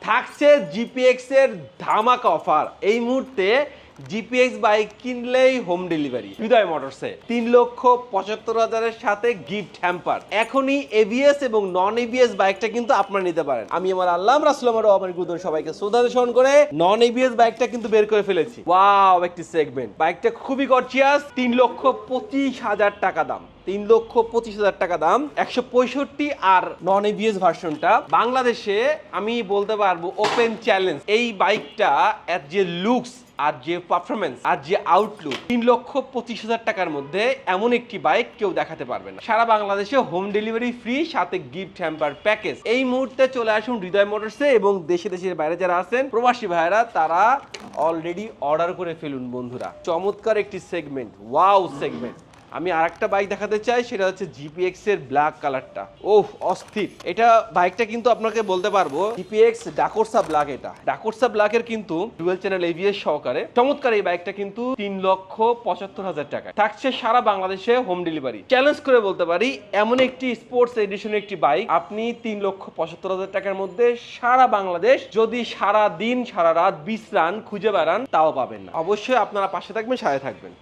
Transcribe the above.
থাকছে জিপিএক্স এর ধামাকা অফার। এই মুহূর্তে জিপিএক্স বাইক কিনলেই হোম ডেলিভারি হৃদয় মোটরসে 3,75,000-এর সাথে গিফট হ্যাম্পার। এখনই এবিএস এবং নন এবিএস বাইকটা কিন্তু আপনারা নিতে পারেন। আমি আমার আল্লাহ রাসূল আমার গুরুজন সবাইকে শ্রদ্ধা স্মরণ করে নন এবিএস বাইকটা কিন্তু বের করে ফেলেছি। ওয়াও, একটি সেগমেন্ট। বাইকটা খুবই গর্জিয়াস, 3,25,000 টাকা দাম। 3,25,000 টাকা দাম, 165 আর নন এবিএস ভার্সনটা। বাংলাদেশে আমি বলতে পারবো ওপেন চ্যালেঞ্জ, এই বাইকটা এর যে লুকস আর যে পারফরমেন্স আর যে আউটলুক, 3,25,000 টাকার মধ্যে এমন একটি বাইক কেউ দেখাতে পারবে না। সারা বাংলাদেশে হোম ডেলিভারি ফ্রি, সাথে গিফট হ্যাম্পার প্যাকেজ। এই মুহূর্তে চলে আসুন হৃদয় মোটরসে এবং দেশের বাইরে যারা আছেন প্রবাসী ভাইরা তারা অলরেডি অর্ডার করে ফেলুন বন্ধুরা। চমৎকার একটি সেগমেন্ট, ওয়াও সেগমেন্ট। আমি আরেকটা বাইক দেখাতে চাই, সেটা হচ্ছে জিপিএক্স এর ব্ল্যাক কালারটা। ওহ, অস্থির। এটা বাইকটা কিন্তু আপনাকে বলতে পারবো জিপিএক্স ডাকোর্সা ব্ল্যাক। এটা ডাকোর্সা ব্ল্যাক এর কিন্তু ডুয়েল চ্যানেল এবিএস সহকারে চমৎকার এই বাইকটা কিন্তু 3,75,000 টাকা থাকছে সারা বাংলাদেশে হোম ডেলিভারি। চ্যালেঞ্জ করে বলতে পারি এমন একটি স্পোর্টস এডিশনের একটি বাইক আপনি 3,75,000 টাকার মধ্যে সারা বাংলাদেশ যদি সারা দিন সারা রাত বিশ্রান খুঁজে বেড়ান তাও পাবেন না। অবশ্যই আপনারা পাশে থাকবেন, সাথে থাকবেন।